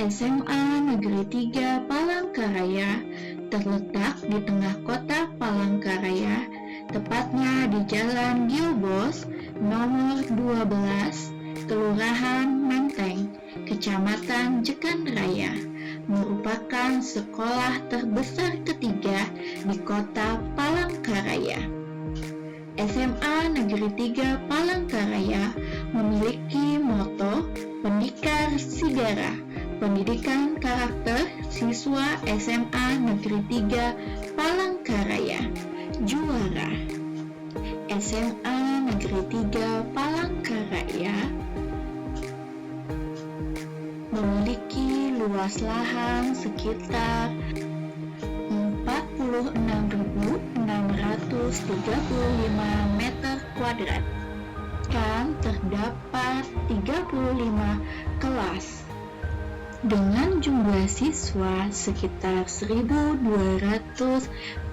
SMA Negeri 3 Palangkaraya terletak di tengah kota Palangkaraya, tepatnya di Jalan Gilbos, nomor 12, Kelurahan Menteng, Kecamatan Jekan Raya, merupakan sekolah terbesar ketiga di kota Palangkaraya. SMA Negeri 3 Palangkaraya memiliki moto Pendikar Sigara, pendidikan karakter siswa SMA Negeri 3 Palangkaraya, juara. SMA Negeri 3 Palangkaraya memiliki luas lahan sekitar 46.635 meter kuadrat, dan terdapat 35 kelas dengan jumlah siswa sekitar 1.200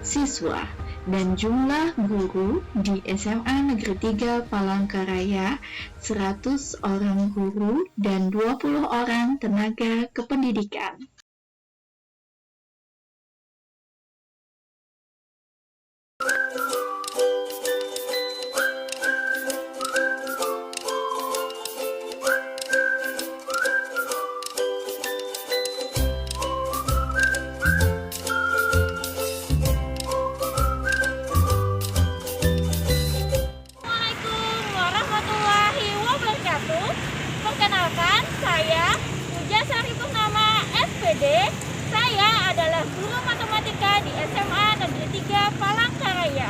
siswa, dan jumlah guru di SMA Negeri 3 Palangkaraya 100 orang guru dan 20 orang tenaga kependidikan. Perkenalkan, saya Puja Sari Purnama, SPD. Saya adalah guru matematika di SMA Negeri 3 Palangkaraya.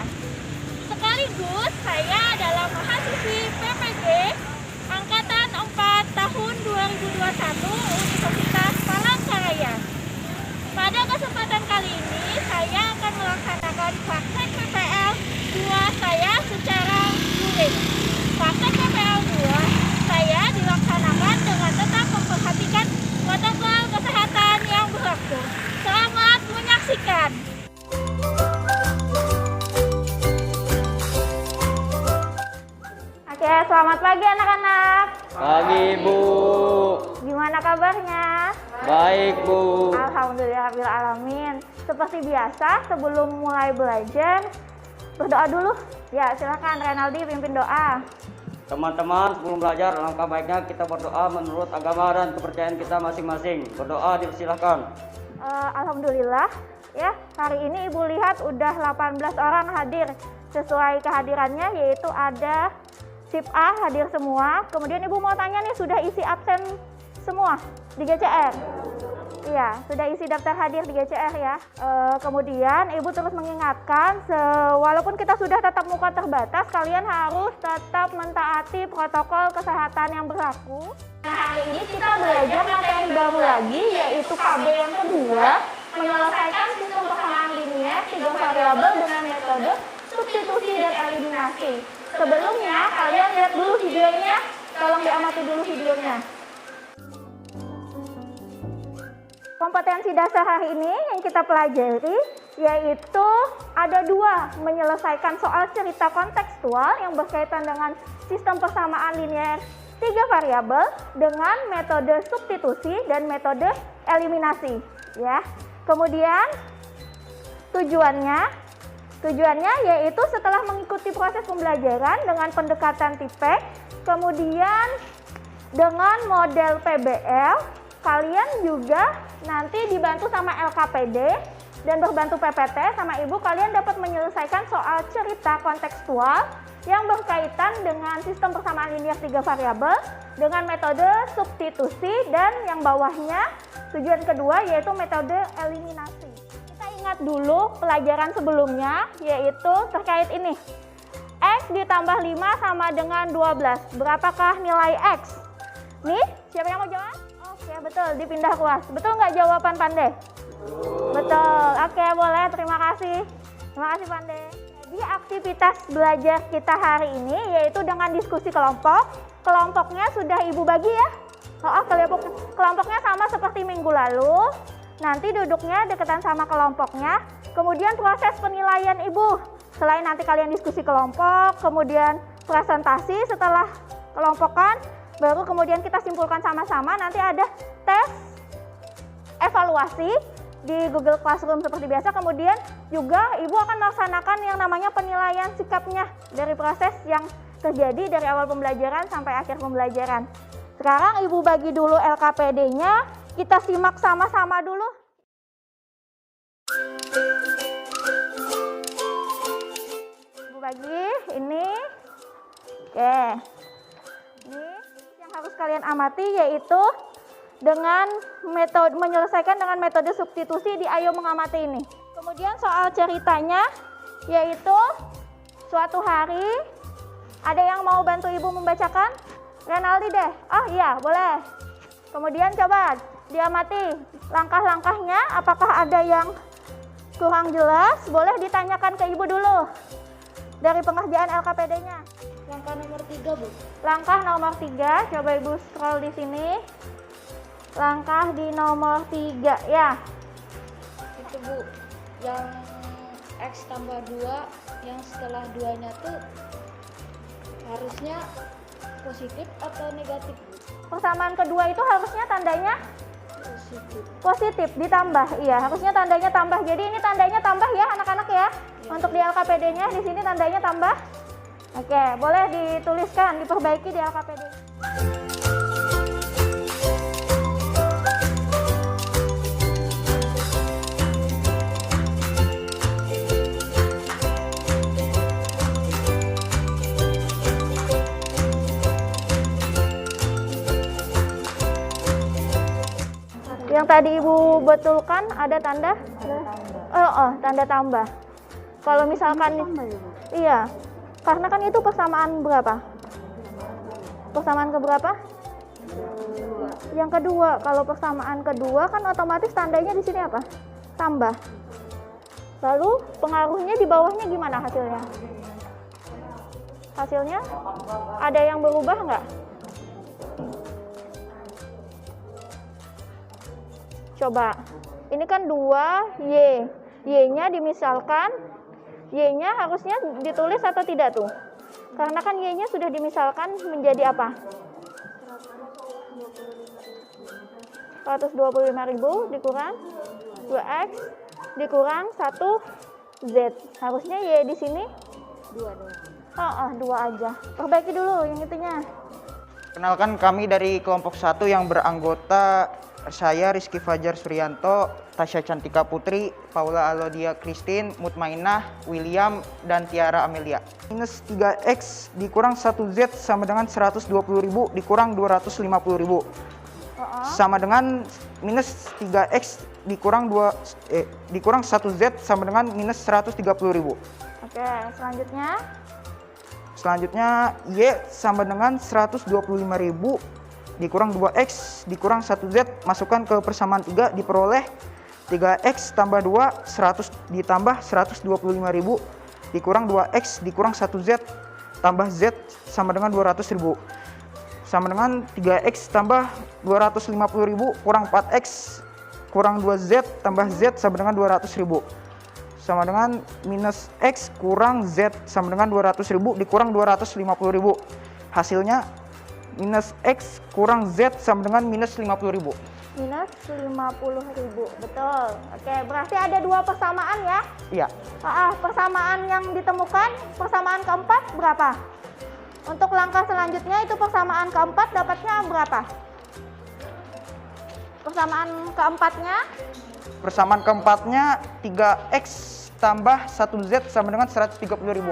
Sekaligus saya adalah mahasiswi PPG Angkatan 4 tahun 2021 Universitas Palangkaraya. Pada kesempatan kali ini, saya akan melaksanakan praktek PPL 2 saya secara luring. Praktek PPL 2 saya dilaksanakan dengan tetap memperhatikan protokol kesehatan yang berlaku. Selamat menyaksikan. Oke, selamat pagi anak-anak. Pagi, Bu. Gimana kabarnya? Baik, Bu. Alhamdulillahirrahmanirrahim. Seperti biasa, sebelum mulai belajar, berdoa dulu. Ya, silakan Renaldi pimpin doa. Teman-teman, sebelum belajar, alangkah baiknya kita berdoa menurut agama dan kepercayaan kita masing-masing. Berdoa dipersilahkan. Alhamdulillah, ya, hari ini Ibu lihat udah 18 orang hadir. Sesuai kehadirannya, yaitu ada SIP A hadir semua. Kemudian Ibu mau tanya nih, sudah isi absen semua di GCR? Iya, sudah isi daftar hadir di GCR ya. Kemudian Ibu terus mengingatkan, walaupun kita sudah tatap muka terbatas, kalian harus tetap mentaati protokol kesehatan yang berlaku. Nah, hari ini kita belajar materi baru lagi, yaitu KB yang kedua, menyelesaikan sistem persamaan linear 3 variabel dengan metode substitusi dan eliminasi. Sebelumnya, kalian lihat dulu videonya, tolong diamati dulu videonya. Kompetensi dasar hari ini yang kita pelajari yaitu ada 2, menyelesaikan soal cerita kontekstual yang berkaitan dengan sistem persamaan linear 3 variabel dengan metode substitusi dan metode eliminasi, ya. Kemudian tujuannya yaitu setelah mengikuti proses pembelajaran dengan pendekatan TIPEK, kemudian dengan model PBL, kalian juga nanti dibantu sama LKPD dan berbantu PPT sama Ibu, kalian dapat menyelesaikan soal cerita kontekstual yang berkaitan dengan sistem persamaan linear 3 variabel dengan metode substitusi dan yang bawahnya tujuan kedua yaitu metode eliminasi. Kita ingat dulu pelajaran sebelumnya yaitu terkait ini. X ditambah 5 sama dengan 12. Berapakah nilai X? Nih, siapa yang mau jawab? Oke, betul, dipindah kelas. Betul nggak jawaban Pande? Betul. Oke, boleh. Terima kasih. Terima kasih Pande. Jadi aktivitas belajar kita hari ini yaitu dengan diskusi kelompok. Kelompoknya sudah Ibu bagi ya. Kelompoknya sama seperti minggu lalu. Nanti duduknya deketan sama kelompoknya. Kemudian proses penilaian Ibu. Selain nanti kalian diskusi kelompok, kemudian presentasi setelah kelompokan, baru kemudian kita simpulkan sama-sama. Nanti ada tes evaluasi di Google Classroom seperti biasa. Kemudian juga Ibu akan melaksanakan yang namanya penilaian sikapnya dari proses yang terjadi dari awal pembelajaran sampai akhir pembelajaran. Sekarang Ibu bagi dulu LKPD-nya, kita simak sama-sama dulu. Ibu bagi ini. Oke. Ini yang harus kalian amati yaitu dengan metode menyelesaikan dengan metode substitusi di Ayo Mengamati ini. Kemudian soal ceritanya yaitu suatu hari ada yang mau bantu Ibu membacakan? Renaldi deh. Oh iya, boleh. Kemudian coba diamati langkah-langkahnya, apakah ada yang kurang jelas? Boleh ditanyakan ke Ibu dulu dari pengerjaan LKPD-nya. Langkah nomor 3, Bu. Langkah nomor 3, coba Ibu scroll di sini. Langkah di nomor 3 ya. Itu, Bu, yang X tambah 2, yang setelah 2-nya tuh harusnya positif atau negatif, Bu? Persamaan kedua itu harusnya tandanya Positif. positif ditambah. Iya, harusnya tandanya tambah. Jadi ini tandanya tambah ya anak-anak ya. Untuk di LKPD-nya di sini tandanya tambah. Oke, boleh dituliskan, diperbaiki di LKPD. Yang tadi Ibu betulkan ada tanda? Tanda tambah. Kalau misalkan iya, karena kan itu persamaan berapa? Persamaan ke berapa? Yang kedua. Kalau persamaan kedua kan otomatis tandanya di sini apa? Tambah. Lalu pengaruhnya di bawahnya gimana hasilnya? Hasilnya ada yang berubah nggak? Coba, ini kan 2Y, Y-nya dimisalkan, Y-nya harusnya ditulis atau tidak tuh? Karena kan Y-nya sudah dimisalkan menjadi apa? 125.000 dikurang 2X dikurang 1Z. Harusnya Y di sini 2 doang. 2 aja. Perbaiki dulu yang itunya. Kenalkan, kami dari kelompok 1 yang beranggota saya Rizky Fajar Suryanto, Tasya Cantika Putri, Paula Alodia Christine, Mutmainah, William, dan Tiara Amelia. Minus 3X dikurang 1Z sama dengan 120.000 dikurang 250.000. Sama dengan minus 3X dikurang 1Z sama dengan minus 130.000. Oke, selanjutnya. Selanjutnya Y sama dengan 125.000 dikurang 2X dikurang 1Z, masukkan ke persamaan 3, diperoleh 3X tambah 2, 100 ditambah 125.000 dikurang 2X dikurang 1Z tambah Z sama dengan 200.000. Sama dengan 3X tambah 250.000 kurang 4X kurang 2Z tambah Z sama dengan 200.000. Sama dengan minus X kurang Z sama dengan 200.000 dikurang 250.000. Hasilnya minus X kurang Z sama dengan minus 50.000. Minus 50.000, betul. Oke, berarti ada 2 persamaan ya? Iya. Persamaan yang ditemukan, persamaan keempat berapa? Untuk langkah selanjutnya itu persamaan keempat dapatnya berapa? Persamaan keempatnya? Persamaan keempatnya 3X tambah 1Z sama dengan 130.000.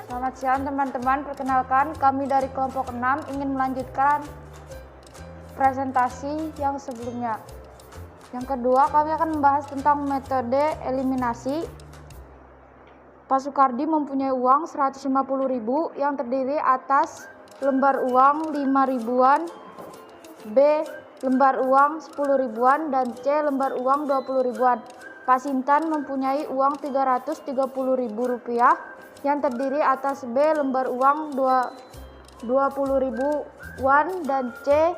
Selamat siang teman-teman, perkenalkan kami dari kelompok 6 ingin melanjutkan presentasi yang sebelumnya. Yang kedua, kami akan membahas tentang metode eliminasi. Pak Sukardi mempunyai uang 150.000 yang terdiri atas lembar uang 5 ribuan, B lembar uang 10 ribuan, dan C lembar uang 20 ribuan. Pak Sintan mempunyai uang 330.000 rupiah yang terdiri atas B lembar uang 20 ribuan dan C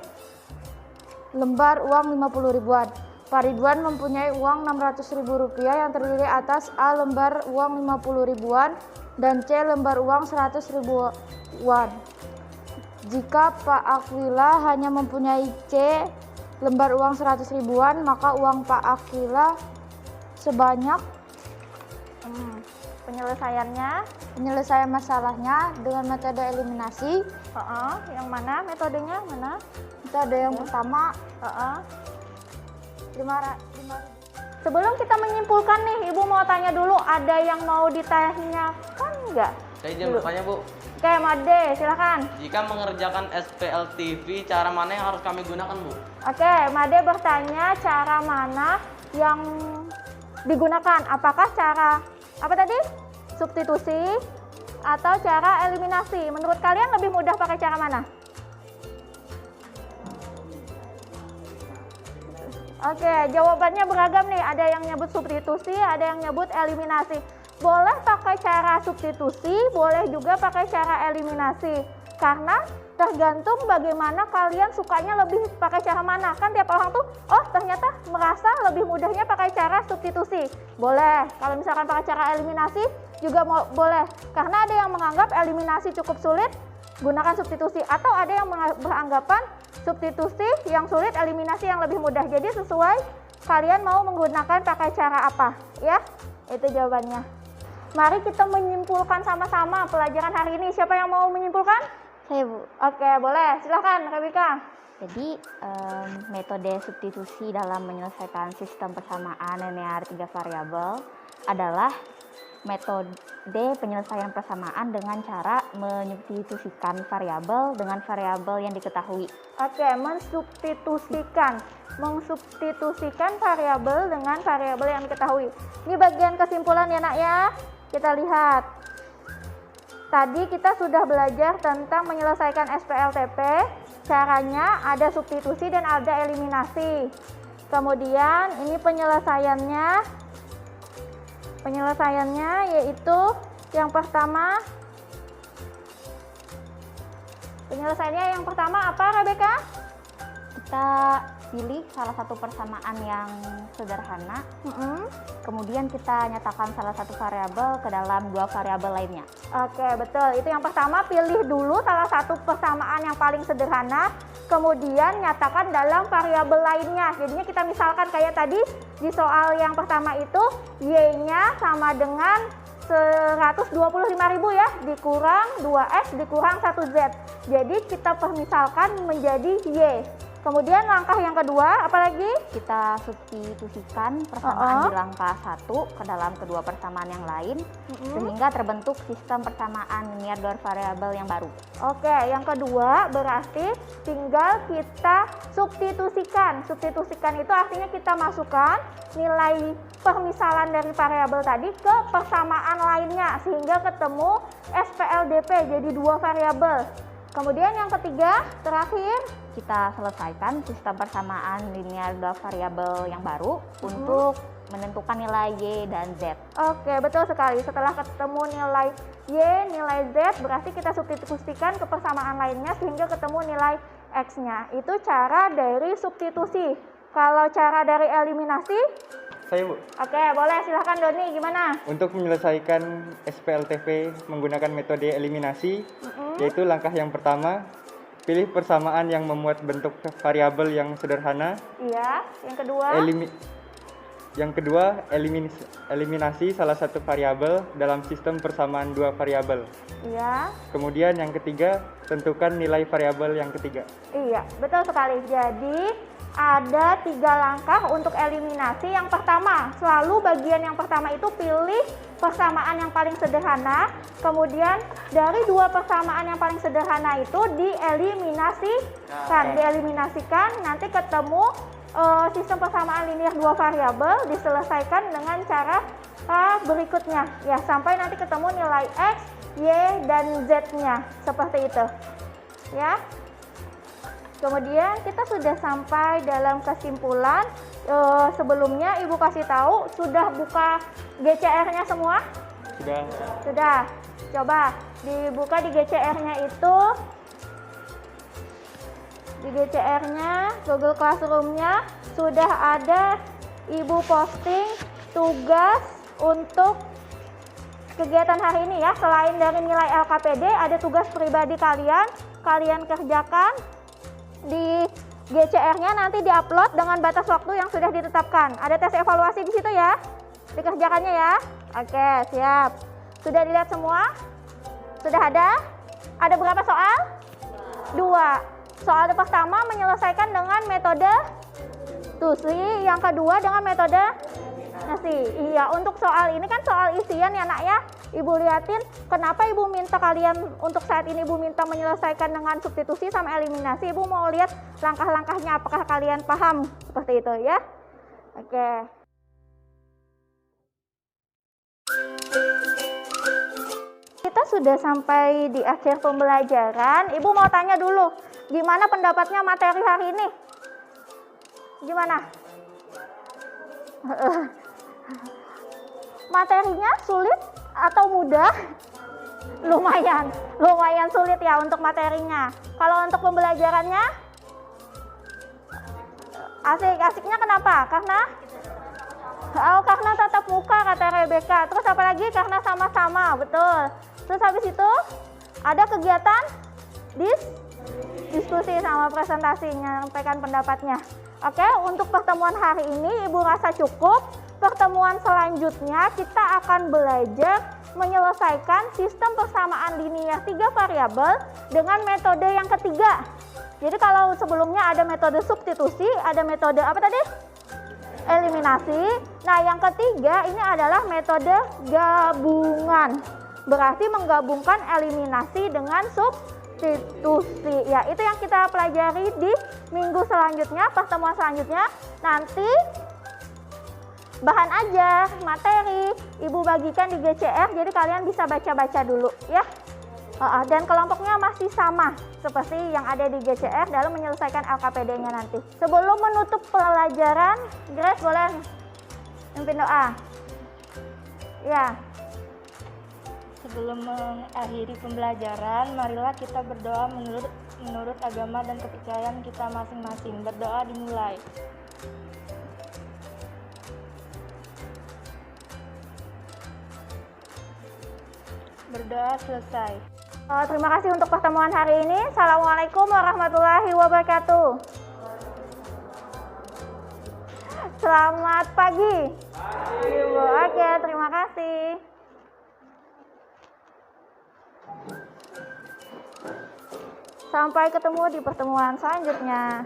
lembar uang 50 ribuan. Pak Ridwan mempunyai uang 600.000 rupiah yang terdiri atas A lembar uang 50 ribuan dan C lembar uang 100 ribuan. Jika Pak Aquila hanya mempunyai C lembar uang 100 ribuan, maka uang Pak Akila sebanyak penyelesaian masalahnya dengan metode eliminasi. Yang mana metodenya? Mana? Metode yang pertama 5.000. Sebelum kita menyimpulkan nih, Ibu mau tanya dulu, ada yang mau ditanyakan nggak? Saya izin bertanya, Bu. Oke, Made, silakan. Jika mengerjakan SPLTV, cara mana yang harus kami gunakan, Bu? Oke, Made bertanya cara mana yang digunakan. Apakah cara apa tadi? Substitusi atau cara eliminasi? Menurut kalian lebih mudah pakai cara mana? Oke, jawabannya beragam nih. Ada yang nyebut substitusi, ada yang nyebut eliminasi. Boleh pakai cara substitusi, boleh juga pakai cara eliminasi. Karena tergantung bagaimana kalian sukanya lebih pakai cara mana. Kan tiap orang tuh, oh ternyata merasa lebih mudahnya pakai cara substitusi. Boleh. Kalau misalkan pakai cara eliminasi juga boleh. Karena ada yang menganggap eliminasi cukup sulit, gunakan substitusi. Atau ada yang beranggapan substitusi yang sulit, eliminasi yang lebih mudah. Jadi sesuai kalian mau menggunakan pakai cara apa, ya? Itu jawabannya. Mari kita menyimpulkan sama-sama pelajaran hari ini. Siapa yang mau menyimpulkan? Saya, Bu. Oke, boleh. Silahkan, Rebecca. Jadi metode substitusi dalam menyelesaikan sistem persamaan linear 3 variabel adalah metode penyelesaian persamaan dengan cara menyubstitusikan variabel dengan variabel yang diketahui. Oke, mengsubstitusikan variabel dengan variabel yang diketahui. Ini bagian kesimpulan ya, Nak ya. Kita lihat. Tadi kita sudah belajar tentang menyelesaikan SPLTP. Caranya ada substitusi dan ada eliminasi. Kemudian ini penyelesaiannya yaitu yang pertama. Penyelesaiannya yang pertama apa, Rebecca? Kita pilih salah satu persamaan yang sederhana, kemudian kita nyatakan salah satu variabel ke dalam 2 variabel lainnya. Oke, betul. Itu yang pertama, pilih dulu salah satu persamaan yang paling sederhana, kemudian nyatakan dalam variabel lainnya. Jadinya kita misalkan kayak tadi di soal yang pertama itu, Y-nya sama dengan 125.000 ya, dikurang 2X dikurang 1Z. Jadi kita permisalkan menjadi Y. Kemudian langkah yang kedua, apalagi? Kita substitusikan persamaan di langkah 1 ke dalam kedua persamaan yang lain, sehingga terbentuk sistem persamaan linear 2 variabel yang baru. Oke, yang kedua berarti tinggal kita substitusikan. Substitusikan itu artinya kita masukkan nilai permisalan dari variabel tadi ke persamaan lainnya, sehingga ketemu SPLDP jadi 2 variabel. Kemudian yang ketiga, terakhir, kita selesaikan sistem persamaan linear 2 variabel yang baru untuk menentukan nilai Y dan Z. Oke, betul sekali. Setelah ketemu nilai Y, nilai Z, berarti kita substitusikan ke persamaan lainnya sehingga ketemu nilai X-nya. Itu cara dari substitusi. Kalau cara dari eliminasi? Saya, Bu. Oke, boleh. Silahkan Doni, gimana? Untuk menyelesaikan SPLTV menggunakan metode eliminasi, yaitu langkah yang pertama, pilih persamaan yang memuat bentuk variabel yang sederhana. Iya. Yang kedua? Eliminasi salah satu variabel dalam sistem persamaan 2 variabel. Iya. Kemudian yang ketiga, tentukan nilai variabel yang ketiga. Iya, betul sekali. Jadi ada 3 langkah untuk eliminasi. Yang pertama, selalu bagian yang pertama itu pilih persamaan yang paling sederhana. Kemudian dari 2 persamaan yang paling sederhana itu dieliminasikan, nanti ketemu sistem persamaan linear 2 variabel, diselesaikan dengan cara berikutnya ya, sampai nanti ketemu nilai X, Y, dan Z-nya seperti itu ya. Kemudian kita sudah sampai dalam kesimpulan. Sebelumnya Ibu kasih tahu, sudah buka GCR-nya semua? Sudah. Coba dibuka di GCR-nya itu. Di GCR-nya, Google Classroom-nya sudah ada Ibu posting tugas untuk kegiatan hari ini ya. Selain dari nilai LKPD, ada tugas pribadi kalian kerjakan di GCR-nya nanti diupload dengan batas waktu yang sudah ditetapkan. Ada tes evaluasi di situ ya. Dikerjakannya ya. Oke, siap. Sudah dilihat semua? Sudah ada? Ada berapa soal? 2. Soal pertama menyelesaikan dengan metode TUSI, yang kedua dengan metode nasi. Iya, untuk soal ini kan soal isian ya nak ya. Ibu liatin, kenapa ibu minta kalian untuk saat ini ibu minta menyelesaikan dengan substitusi sama eliminasi. Ibu mau lihat langkah-langkahnya, apakah kalian paham seperti itu ya. Oke. Kita sudah sampai di akhir pembelajaran. Ibu mau tanya dulu, gimana pendapatnya materi hari ini? Gimana? Materinya sulit atau mudah? Lumayan sulit ya untuk materinya. Kalau untuk pembelajarannya, asik-asiknya kenapa? Karena tatap muka kata Rebecca. Terus apalagi karena sama-sama, betul. Terus habis itu ada kegiatan diskusi sama presentasi, menyampaikan pendapatnya. Oke, untuk pertemuan hari ini Ibu rasa cukup. Pertemuan selanjutnya kita akan belajar menyelesaikan sistem persamaan linear 3 variabel dengan metode yang ketiga. Jadi kalau sebelumnya ada metode substitusi, ada metode apa tadi? Eliminasi. Nah, yang ketiga ini adalah metode gabungan. Berarti menggabungkan eliminasi dengan substitusi. Ya, itu yang kita pelajari di minggu selanjutnya, pertemuan selanjutnya. Nanti bahan aja, materi, Ibu bagikan di GCR, jadi kalian bisa baca-baca dulu ya. Dan kelompoknya masih sama seperti yang ada di GCR dalam menyelesaikan LKPD-nya nanti. Sebelum menutup pelajaran, Grace boleh mimpin doa? Ya. Sebelum mengakhiri pembelajaran, marilah kita berdoa menurut agama dan kepercayaan kita masing-masing. Berdoa dimulai. Berdoa selesai. Terima kasih untuk pertemuan hari ini. Assalamualaikum warahmatullahi wabarakatuh. Selamat pagi. Ibu, oke, terima kasih. Sampai ketemu di pertemuan selanjutnya.